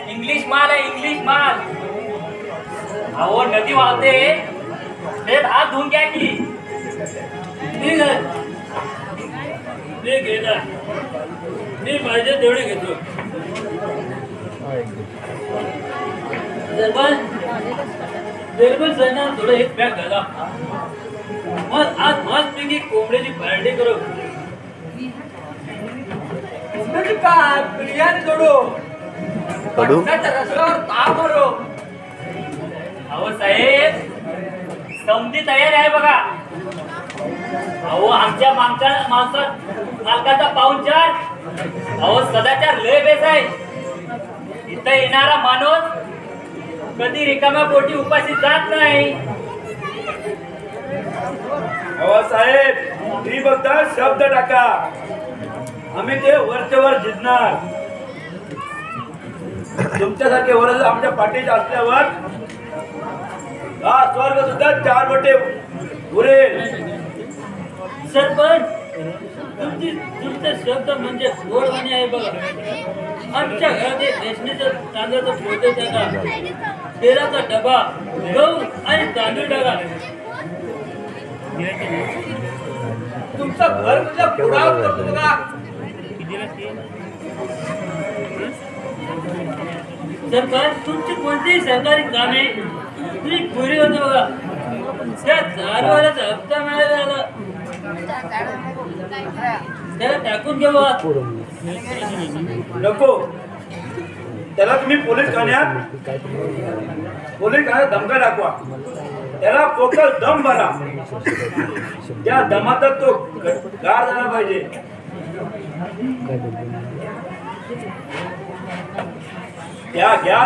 English माल आहे, English माल. अहो नदी वाहते, ते हात धुवून घ्या की. ठीक आहे, मी घेणार. मी पाहिजे तेवढे घेतो. जर्मन सैन्यानं थोडं एक पॅक घाला. मग आज मस्तपैकी कोंबड्याची पार्टी करू. कोंबड्याची काय बिर्याणी जोडू. रस्त्यावर ताव मारू. अहो साहेब, समधी तयार आहे बघा. अहो आमच्या मालकाचा पाहुणचार, अहो सदाचार लय बेस आहे. इथं येणारा माणूस कधी रिकाम्या पोटी उपाशी जात नाही. अहो साहेब, तुम्ही बघता शब्द टाका, आम्ही ते वरच्यावर जिंकणार. तुमच्यासारखे वरच आमच्या पाठीचे असल्यावर हा स्वर्ग सुद्धा 4 बोटे उरेल. सरपंच, तुमचे शब्द म्हणजे गोडवाणी आहे बघा. आमच्या घरात एक रेशनीचं तांदळाचं पोते टाका, तेलाचा डबा, गहू आणि तांदूळ टाका. तुमचं घर तुझ्या पुढावर करतो बघा. सरपंच, तुमची कोणतीही सरकारी कामे तुम्ही पुरी होते बघा. त्या दारूवाल्याचा हप्ता मिळाला झाला, त्याला टाकून घेऊ. नको, त्याला तुम्ही पोलीस ठाण्यात धमका दाखवा. त्याला पोकळ दम भरा. त्या दमातच तो गार झाला पाहिजे. घ्या घ्या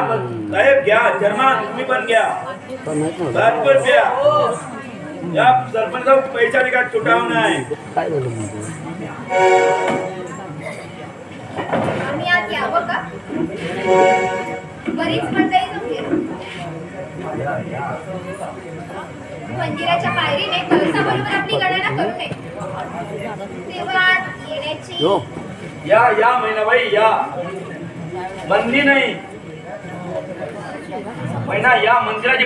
साहेब, घ्या. चर्मान तुम्ही पण घ्या. भरपूर घ्या. या सरपंच पैसा काय तुटाव नाही. आम्ही आज यावं का? बरीच मंडळी जमली. मंदिराच्या पायरीने कळसाबरोबर आपली गणना करू नये. तेव्हा येण्याची या मैनाबाई या. बंदी नाही. मैना या मंदिराची